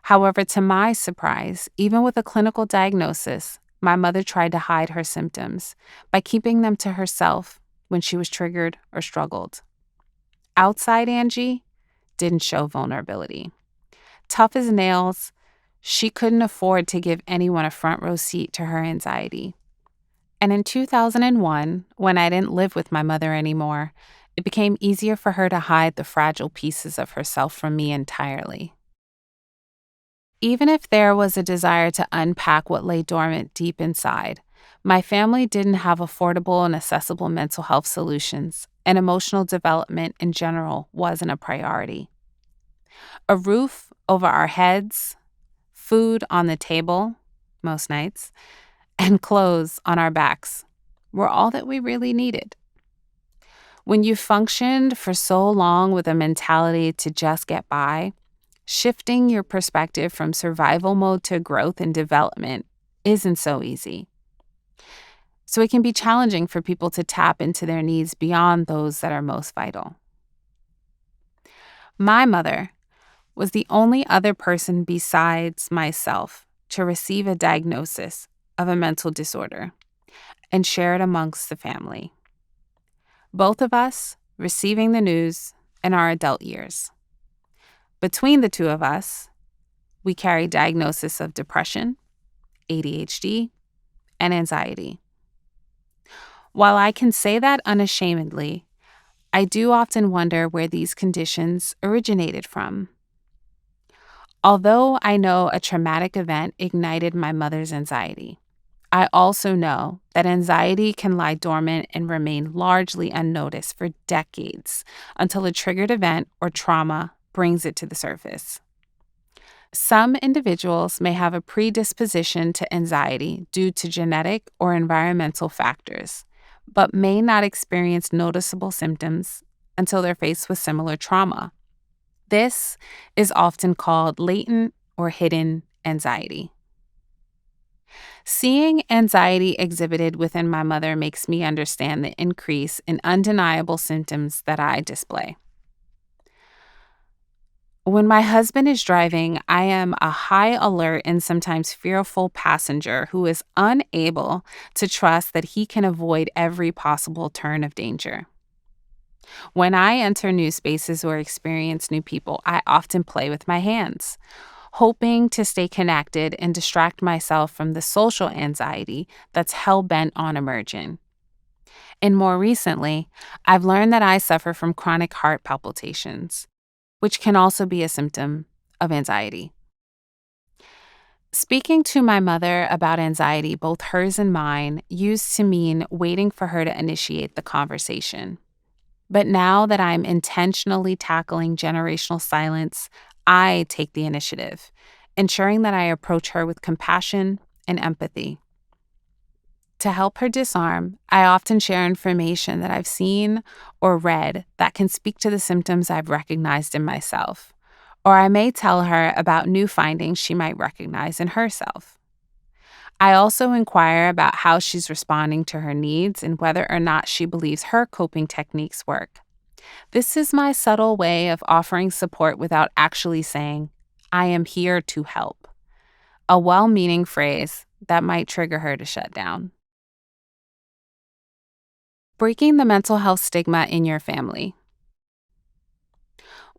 However, to my surprise, even with a clinical diagnosis, my mother tried to hide her symptoms by keeping them to herself when she was triggered or struggled. Outside Angie didn't show vulnerability. Tough as nails, she couldn't afford to give anyone a front row seat to her anxiety. And in 2001, when I didn't live with my mother anymore, it became easier for her to hide the fragile pieces of herself from me entirely. Even if there was a desire to unpack what lay dormant deep inside, my family didn't have affordable and accessible mental health solutions, and emotional development in general wasn't a priority. A roof over our heads, food on the table, most nights, and clothes on our backs were all that we really needed. When you functioned for so long with a mentality to just get by, shifting your perspective from survival mode to growth and development isn't so easy. So it can be challenging for people to tap into their needs beyond those that are most vital. My mother was the only other person besides myself to receive a diagnosis of a mental disorder and share it amongst the family. Both of us receiving the news in our adult years. Between the two of us, we carry diagnosis of depression, ADHD, and anxiety. While I can say that unashamedly, I do often wonder where these conditions originated from. Although I know a traumatic event ignited my mother's anxiety, I also know that anxiety can lie dormant and remain largely unnoticed for decades until a triggered event or trauma brings it to the surface. Some individuals may have a predisposition to anxiety due to genetic or environmental factors, but may not experience noticeable symptoms until they're faced with similar trauma. This is often called latent or hidden anxiety. Seeing anxiety exhibited within my mother makes me understand the increase in undeniable symptoms that I display. When my husband is driving, I am a high alert and sometimes fearful passenger who is unable to trust that he can avoid every possible turn of danger. When I enter new spaces or experience new people, I often play with my hands, hoping to stay connected and distract myself from the social anxiety that's hell-bent on emerging. And more recently, I've learned that I suffer from chronic heart palpitations, which can also be a symptom of anxiety. Speaking to my mother about anxiety, both hers and mine, used to mean waiting for her to initiate the conversation. But now that I'm intentionally tackling generational silence, I take the initiative, ensuring that I approach her with compassion and empathy. To help her disarm, I often share information that I've seen or read that can speak to the symptoms I've recognized in myself, or I may tell her about new findings she might recognize in herself. I also inquire about how she's responding to her needs and whether or not she believes her coping techniques work. This is my subtle way of offering support without actually saying, "I am here to help," a well-meaning phrase that might trigger her to shut down. Breaking the mental health stigma in your family.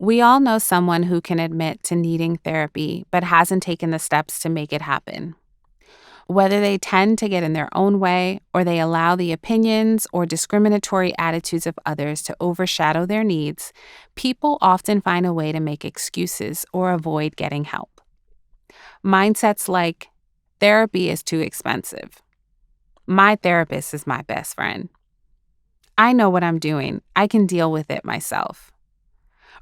We all know someone who can admit to needing therapy but hasn't taken the steps to make it happen. Whether they tend to get in their own way or they allow the opinions or discriminatory attitudes of others to overshadow their needs, people often find a way to make excuses or avoid getting help. Mindsets like, therapy is too expensive. My therapist is my best friend. I know what I'm doing. I can deal with it myself.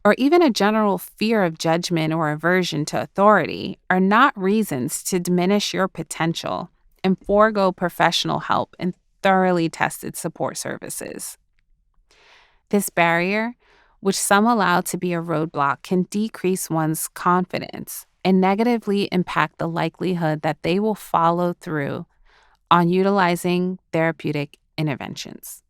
Or even a general fear of judgment or aversion to authority are not reasons to diminish your potential and forego professional help and thoroughly tested support services. This barrier, which some allow to be a roadblock, can decrease one's confidence and negatively impact the likelihood that they will follow through on utilizing therapeutic interventions.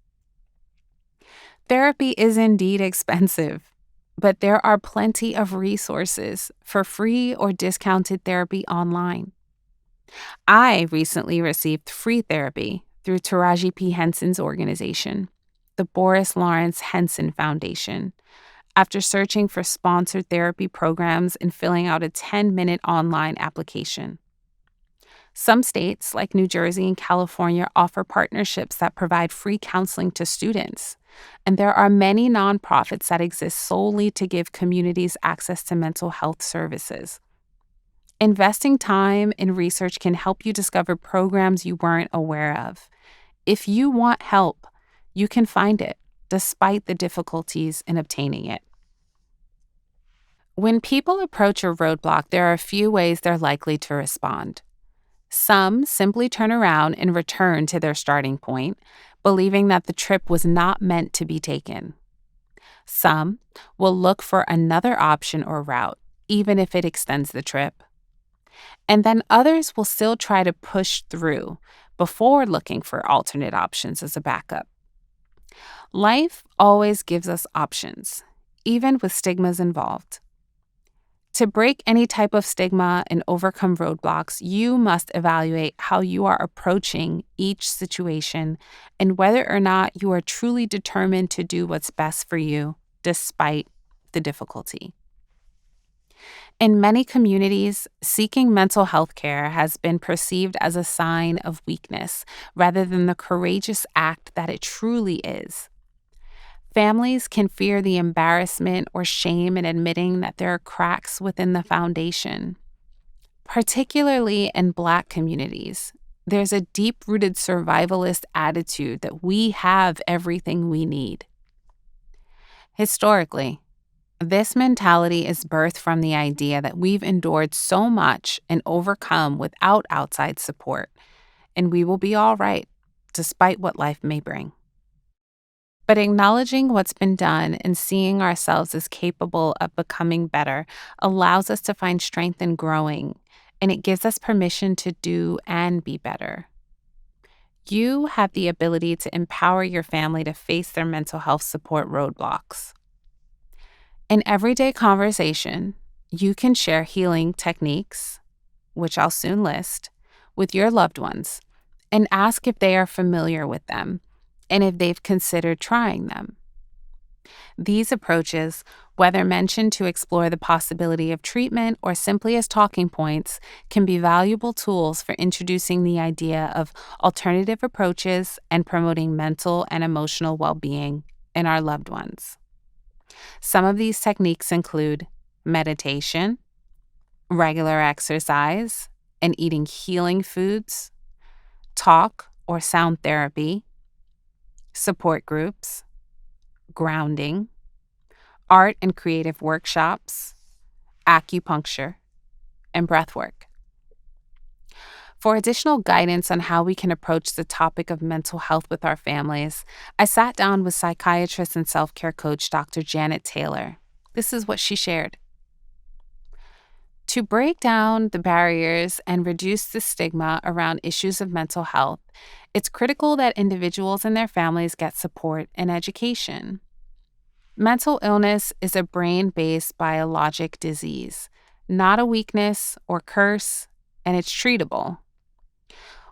Therapy is indeed expensive, but there are plenty of resources for free or discounted therapy online. I recently received free therapy through Taraji P. Henson's organization, the Boris Lawrence Henson Foundation, after searching for sponsored therapy programs and filling out a 10-minute online application. Some states, like New Jersey and California, offer partnerships that provide free counseling to students. And there are many nonprofits that exist solely to give communities access to mental health services. Investing time in research can help you discover programs you weren't aware of. If you want help, you can find it, despite the difficulties in obtaining it. When people approach a roadblock, there are a few ways they're likely to respond. Some simply turn around and return to their starting point, believing that the trip was not meant to be taken. Some will look for another option or route, even if it extends the trip. And then others will still try to push through before looking for alternate options as a backup. Life always gives us options, even with stigmas involved. To break any type of stigma and overcome roadblocks, you must evaluate how you are approaching each situation and whether or not you are truly determined to do what's best for you, despite the difficulty. In many communities, seeking mental health care has been perceived as a sign of weakness rather than the courageous act that it truly is. Families can fear the embarrassment or shame in admitting that there are cracks within the foundation. Particularly in Black communities, there's a deep-rooted survivalist attitude that we have everything we need. Historically, this mentality is birthed from the idea that we've endured so much and overcome without outside support, and we will be all right, despite what life may bring. But acknowledging what's been done and seeing ourselves as capable of becoming better allows us to find strength in growing, and it gives us permission to do and be better. You have the ability to empower your family to face their mental health support roadblocks. In everyday conversation, you can share healing techniques, which I'll soon list, with your loved ones and ask if they are familiar with them and if they've considered trying them. These approaches, whether mentioned to explore the possibility of treatment or simply as talking points, can be valuable tools for introducing the idea of alternative approaches and promoting mental and emotional well-being in our loved ones. Some of these techniques include meditation, regular exercise, and eating healing foods, talk or sound therapy, support groups, grounding, art and creative workshops, acupuncture, and breathwork. For additional guidance on how we can approach the topic of mental health with our families, I sat down with psychiatrist and self-care coach Dr. Janet Taylor. This is what she shared. To break down the barriers and reduce the stigma around issues of mental health, it's critical that individuals and their families get support and education. Mental illness is a brain-based biologic disease, not a weakness or curse, and it's treatable.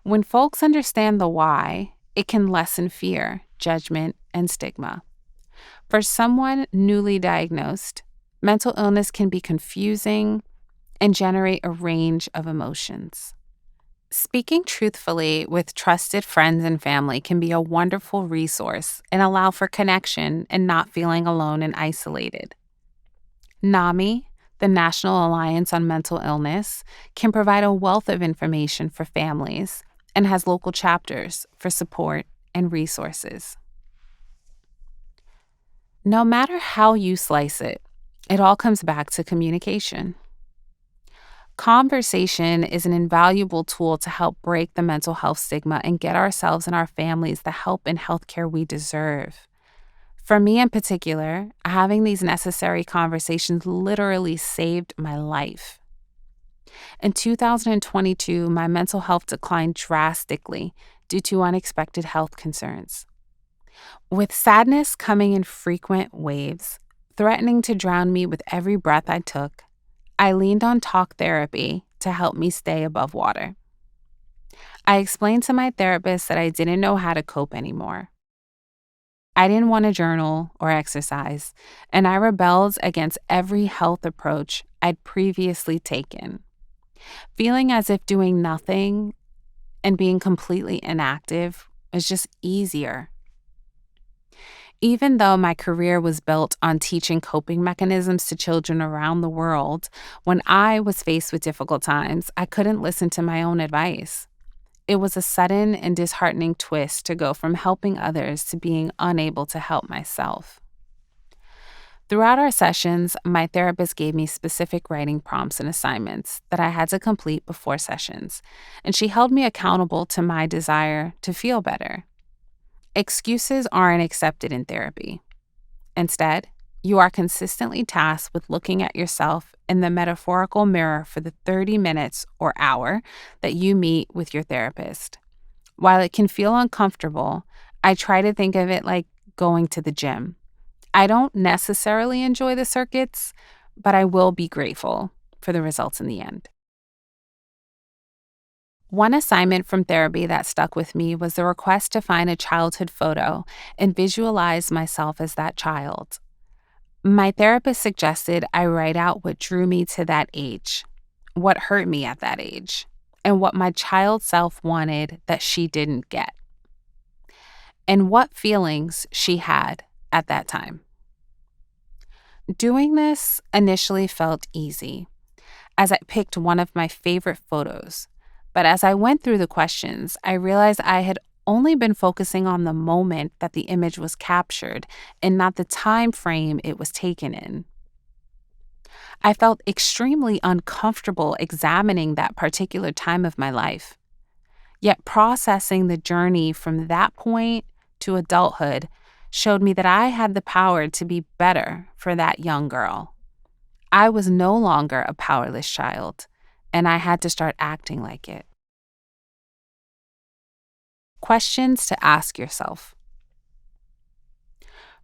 When folks understand the why, it can lessen fear, judgment, and stigma. For someone newly diagnosed, Mental illness can be confusing and generate a range of emotions. Speaking truthfully with trusted friends and family can be a wonderful resource and allow for connection and not feeling alone and isolated. NAMI, the National Alliance on Mental Illness, can provide a wealth of information for families and has local chapters for support and resources. No matter how you slice it, it all comes back to communication. Conversation is an invaluable tool to help break the mental health stigma and get ourselves and our families the help and healthcare we deserve. For me in particular, having these necessary conversations literally saved my life. In 2022, my mental health declined drastically due to unexpected health concerns. With sadness coming in frequent waves, threatening to drown me with every breath I took, I leaned on talk therapy to help me stay above water. I explained to my therapist that I didn't know how to cope anymore. I didn't want to journal or exercise, and I rebelled against every health approach I'd previously taken, feeling as if doing nothing and being completely inactive was just easier. Even though my career was built on teaching coping mechanisms to children around the world, when I was faced with difficult times, I couldn't listen to my own advice. It was a sudden and disheartening twist to go from helping others to being unable to help myself. Throughout our sessions, my therapist gave me specific writing prompts and assignments that I had to complete before sessions, and she held me accountable to my desire to feel better. Excuses aren't accepted in therapy. Instead, you are consistently tasked with looking at yourself in the metaphorical mirror for the 30 minutes or hour that you meet with your therapist. While it can feel uncomfortable, I try to think of it like going to the gym. I don't necessarily enjoy the circuits, but I will be grateful for the results in the end. One assignment from therapy that stuck with me was the request to find a childhood photo and visualize myself as that child. My therapist suggested I write out what drew me to that age, what hurt me at that age, and what my child self wanted that she didn't get, and what feelings she had at that time. Doing this initially felt easy, as I picked one of my favorite photos. But as I went through the questions, I realized I had only been focusing on the moment that the image was captured and not the time frame it was taken in. I felt extremely uncomfortable examining that particular time of my life. Yet processing the journey from that point to adulthood showed me that I had the power to be better for that young girl. I was no longer a powerless child, and I had to start acting like it. Questions to ask yourself.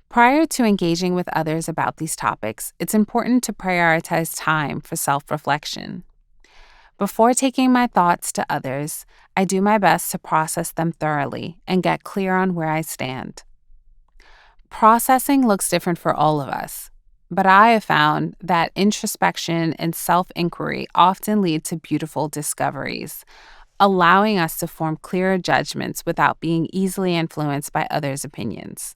Prior to engaging with others about these topics, it's important to prioritize time for self-reflection. Before taking my thoughts to others, I do my best to process them thoroughly and get clear on where I stand. Processing looks different for all of us, but I have found that introspection and self-inquiry often lead to beautiful discoveries, allowing us to form clearer judgments without being easily influenced by others' opinions.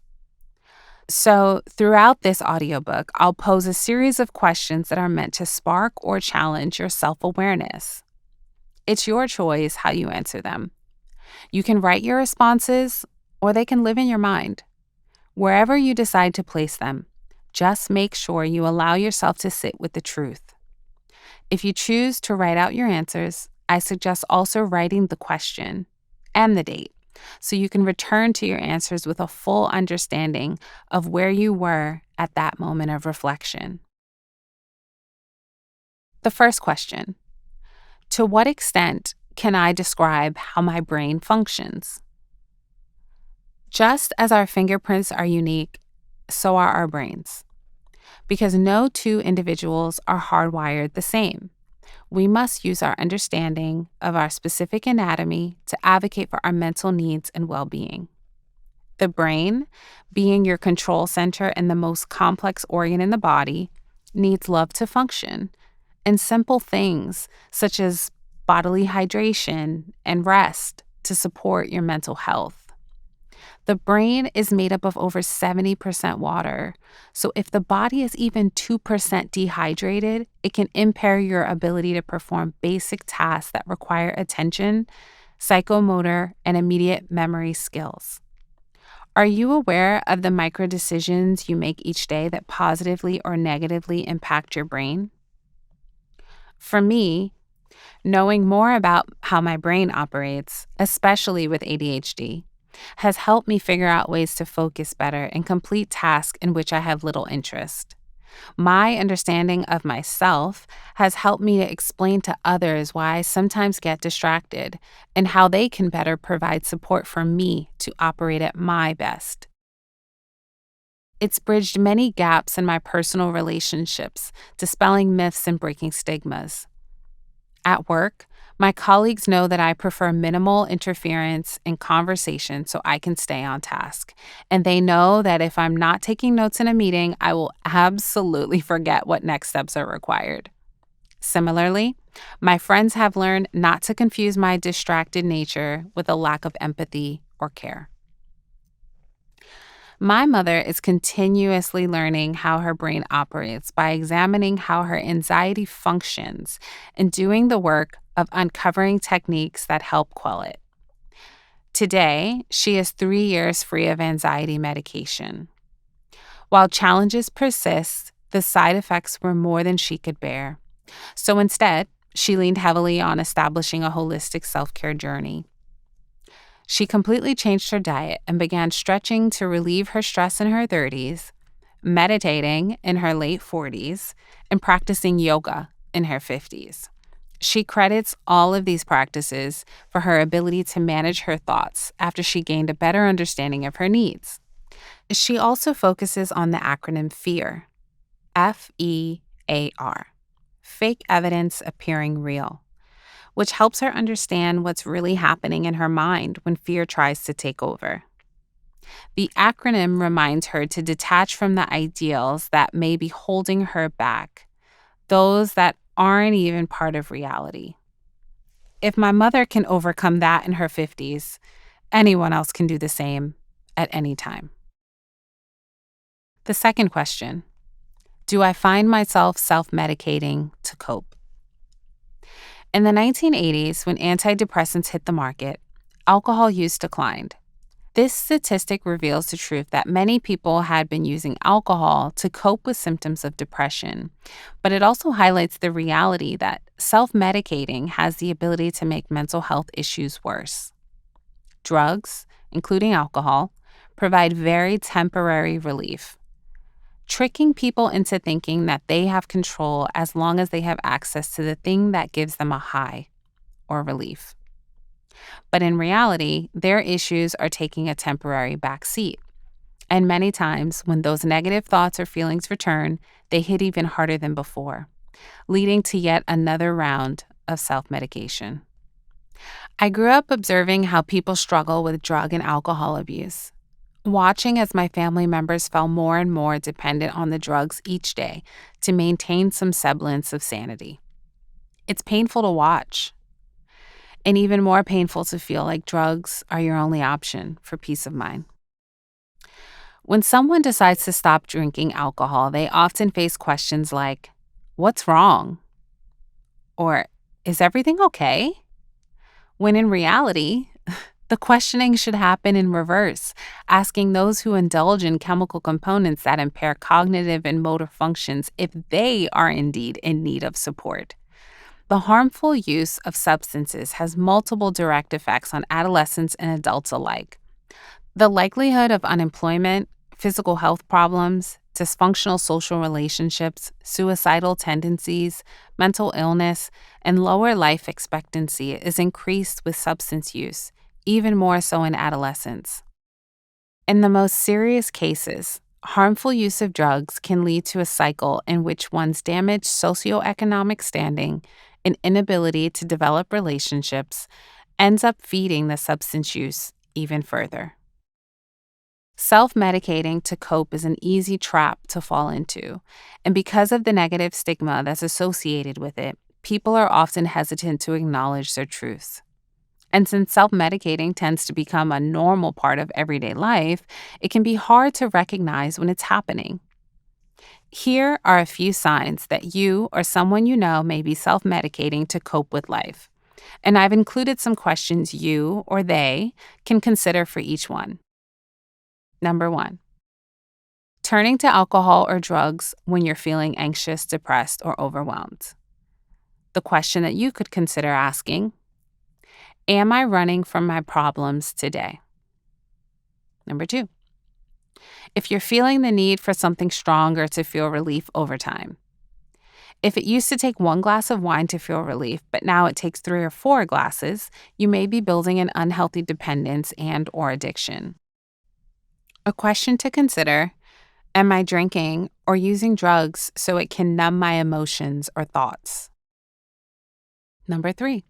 So, throughout this audiobook, I'll pose a series of questions that are meant to spark or challenge your self-awareness. It's your choice how you answer them. You can write your responses, or they can live in your mind. Wherever you decide to place them, just make sure you allow yourself to sit with the truth. If you choose to write out your answers, I suggest also writing the question and the date, so you can return to your answers with a full understanding of where you were at that moment of reflection. The first question: to what extent can I describe how my brain functions? Just as our fingerprints are unique, so are our brains. Because no two individuals are hardwired the same, we must use our understanding of our specific anatomy to advocate for our mental needs and well-being. The brain, being your control center and the most complex organ in the body, needs love to function, and simple things such as bodily hydration and rest to support your mental health. The brain is made up of over 70% water, so if the body is even 2% dehydrated, it can impair your ability to perform basic tasks that require attention, psychomotor, and immediate memory skills. Are you aware of the micro decisions you make each day that positively or negatively impact your brain? For me, knowing more about how my brain operates, especially with ADHD, has helped me figure out ways to focus better and complete tasks in which I have little interest. My understanding of myself has helped me to explain to others why I sometimes get distracted and how they can better provide support for me to operate at my best. It's bridged many gaps in my personal relationships, dispelling myths and breaking stigmas. At work, my colleagues know that I prefer minimal interference in conversation so I can stay on task. And they know that if I'm not taking notes in a meeting, I will absolutely forget what next steps are required. Similarly, my friends have learned not to confuse my distracted nature with a lack of empathy or care. My mother is continuously learning how her brain operates by examining how her anxiety functions and doing the work of uncovering techniques that help quell it. Today, she is 3 years free of anxiety medication. While challenges persist, the side effects were more than she could bear. So instead, she leaned heavily on establishing a holistic self-care journey. She completely changed her diet and began stretching to relieve her stress in her 30s, meditating in her late 40s, and practicing yoga in her 50s. She credits all of these practices for her ability to manage her thoughts after she gained a better understanding of her needs. She also focuses on the acronym FEAR, FEAR, fake evidence appearing real, which helps her understand what's really happening in her mind when fear tries to take over. The acronym reminds her to detach from the ideals that may be holding her back, those that aren't even part of reality. If my mother can overcome that in her 50s, anyone else can do the same at any time. The second question, do I find myself self-medicating to cope? In the 1980s, when antidepressants hit the market, alcohol use declined. This statistic reveals the truth that many people had been using alcohol to cope with symptoms of depression, but it also highlights the reality that self-medicating has the ability to make mental health issues worse. Drugs, including alcohol, provide very temporary relief, tricking people into thinking that they have control as long as they have access to the thing that gives them a high or relief. But in reality, their issues are taking a temporary backseat. And many times, when those negative thoughts or feelings return, they hit even harder than before, leading to yet another round of self-medication. I grew up observing how people struggle with drug and alcohol abuse, watching as my family members fell more and more dependent on the drugs each day to maintain some semblance of sanity. It's painful to watch, and even more painful to feel like drugs are your only option for peace of mind. When someone decides to stop drinking alcohol, they often face questions like, "What's wrong?" Or, "Is everything okay?" When in reality, the questioning should happen in reverse, asking those who indulge in chemical components that impair cognitive and motor functions if they are indeed in need of support. The harmful use of substances has multiple direct effects on adolescents and adults alike. The likelihood of unemployment, physical health problems, dysfunctional social relationships, suicidal tendencies, mental illness, and lower life expectancy is increased with substance use, even more so in adolescence. In the most serious cases, harmful use of drugs can lead to a cycle in which one's damaged socioeconomic standing and inability to develop relationships ends up feeding the substance use even further. Self-medicating to cope is an easy trap to fall into, and because of the negative stigma that's associated with it, people are often hesitant to acknowledge their truths. And since self-medicating tends to become a normal part of everyday life, it can be hard to recognize when it's happening. Here are a few signs that you or someone you know may be self-medicating to cope with life. And I've included some questions you or they can consider for each one. Number 1. Turning to alcohol or drugs when you're feeling anxious, depressed, or overwhelmed. The question that you could consider asking: am I running from my problems today? Number 2. If you're feeling the need for something stronger to feel relief over time. If it used to take 1 glass of wine to feel relief, but now it takes 3 or 4 glasses, you may be building an unhealthy dependence and/or addiction. A question to consider: am I drinking or using drugs so it can numb my emotions or thoughts? Number 3.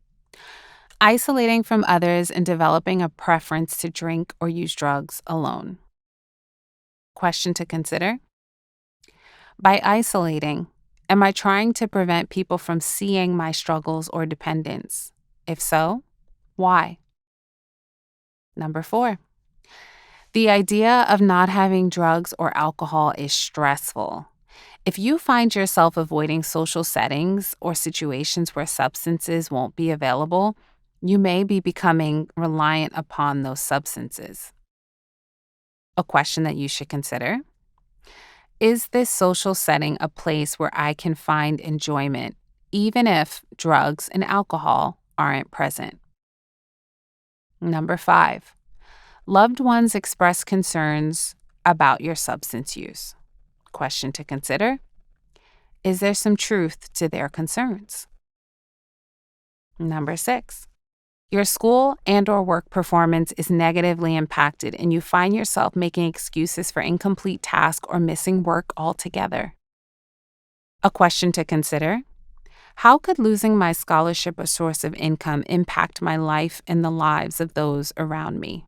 Isolating from others and developing a preference to drink or use drugs alone. Question to consider: by isolating, am I trying to prevent people from seeing my struggles or dependence? If so, why? Number 4. The idea of not having drugs or alcohol is stressful. If you find yourself avoiding social settings or situations where substances won't be available, you may be becoming reliant upon those substances. A question that you should consider: is this social setting a place where I can find enjoyment, even if drugs and alcohol aren't present? Number 5. Loved ones express concerns about your substance use. Question to consider: is there some truth to their concerns? Number 6. Your school and/or work performance is negatively impacted and you find yourself making excuses for incomplete tasks or missing work altogether. A question to consider: how could losing my scholarship or source of income impact my life and the lives of those around me?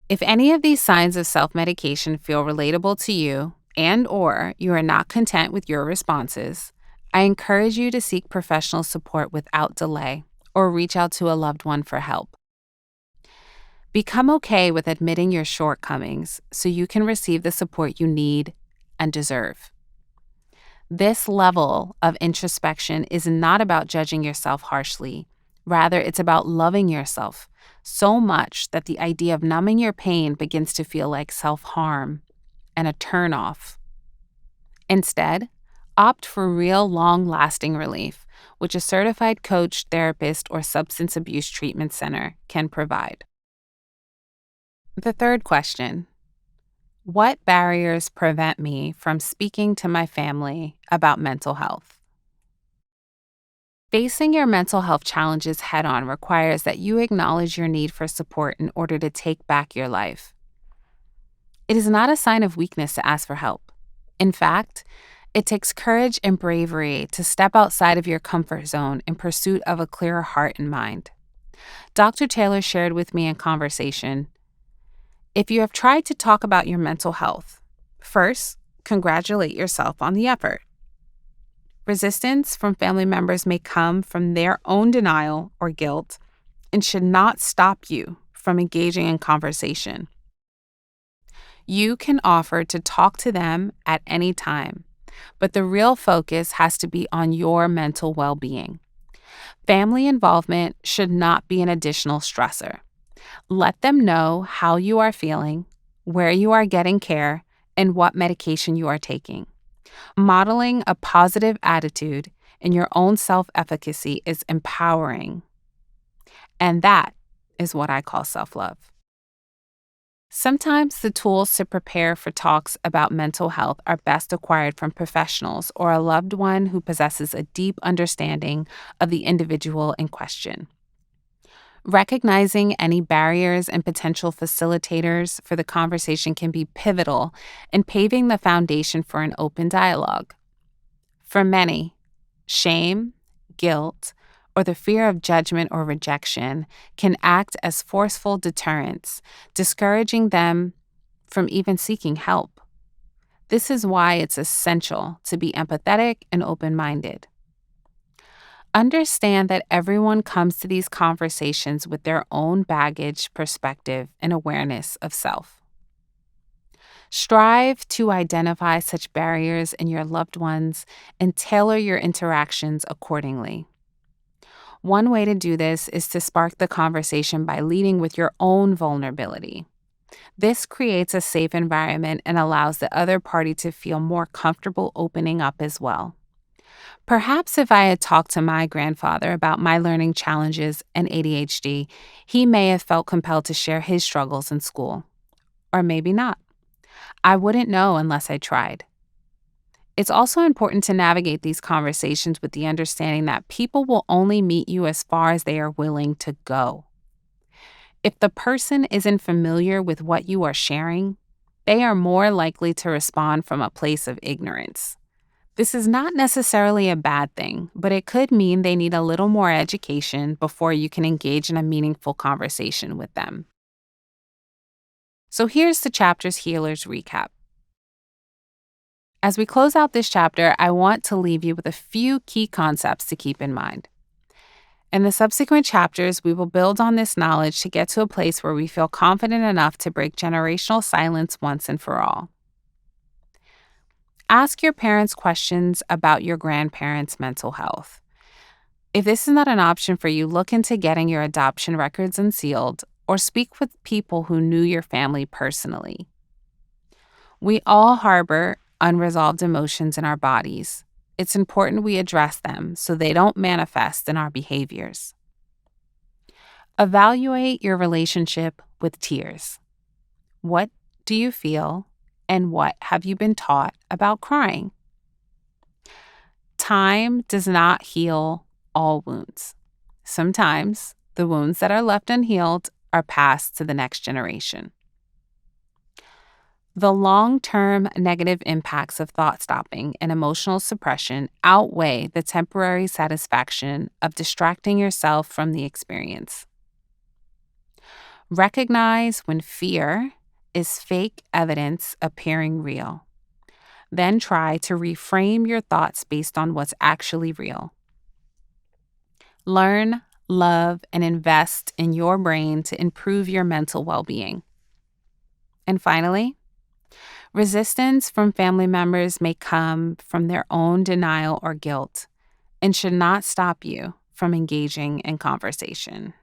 If any of these signs of self-medication feel relatable to you and/or you are not content with your responses, I encourage you to seek professional support without delay or reach out to a loved one for help. Become okay with admitting your shortcomings so you can receive the support you need and deserve. This level of introspection is not about judging yourself harshly. Rather, it's about loving yourself so much that the idea of numbing your pain begins to feel like self-harm and a turnoff. Instead, opt for real, long-lasting relief, which a certified coach, therapist, or substance abuse treatment center can provide. The third question: what barriers prevent me from speaking to my family about mental health? Facing your mental health challenges head-on requires that you acknowledge your need for support in order to take back your life. It is not a sign of weakness to ask for help. In fact, it takes courage and bravery to step outside of your comfort zone in pursuit of a clearer heart and mind. Dr. Taylor shared with me in conversation: if you have tried to talk about your mental health, first, congratulate yourself on the effort. Resistance from family members may come from their own denial or guilt and should not stop you from engaging in conversation. You can offer to talk to them at any time, but the real focus has to be on your mental well-being. Family involvement should not be an additional stressor. Let them know how you are feeling, where you are getting care, and what medication you are taking. Modeling a positive attitude and your own self-efficacy is empowering. And that is what I call self-love. Sometimes the tools to prepare for talks about mental health are best acquired from professionals or a loved one who possesses a deep understanding of the individual in question. Recognizing any barriers and potential facilitators for the conversation can be pivotal in paving the foundation for an open dialogue. For many, shame, guilt, or the fear of judgment or rejection can act as forceful deterrents, discouraging them from even seeking help. This is why it's essential to be empathetic and open-minded. Understand that everyone comes to these conversations with their own baggage, perspective, and awareness of self. Strive to identify such barriers in your loved ones and tailor your interactions accordingly. One way to do this is to spark the conversation by leading with your own vulnerability. This creates a safe environment and allows the other party to feel more comfortable opening up as well. Perhaps if I had talked to my grandfather about my learning challenges and ADHD, he may have felt compelled to share his struggles in school. Or maybe not. I wouldn't know unless I tried. It's also important to navigate these conversations with the understanding that people will only meet you as far as they are willing to go. If the person isn't familiar with what you are sharing, they are more likely to respond from a place of ignorance. This is not necessarily a bad thing, but it could mean they need a little more education before you can engage in a meaningful conversation with them. So here's the chapter's healer's recap. As we close out this chapter, I want to leave you with a few key concepts to keep in mind. In the subsequent chapters, we will build on this knowledge to get to a place where we feel confident enough to break generational silence once and for all. Ask your parents questions about your grandparents' mental health. If this is not an option for you, look into getting your adoption records unsealed or speak with people who knew your family personally. We all harbor unresolved emotions in our bodies. It's important we address them so they don't manifest in our behaviors. Evaluate your relationship with tears. What do you feel, and what have you been taught about crying? Time does not heal all wounds. Sometimes the wounds that are left unhealed are passed to the next generation. The long-term negative impacts of thought stopping and emotional suppression outweigh the temporary satisfaction of distracting yourself from the experience. Recognize when fear is fake evidence appearing real. Then try to reframe your thoughts based on what's actually real. Learn, love, and invest in your brain to improve your mental well-being. And finally, resistance from family members may come from their own denial or guilt and should not stop you from engaging in conversation.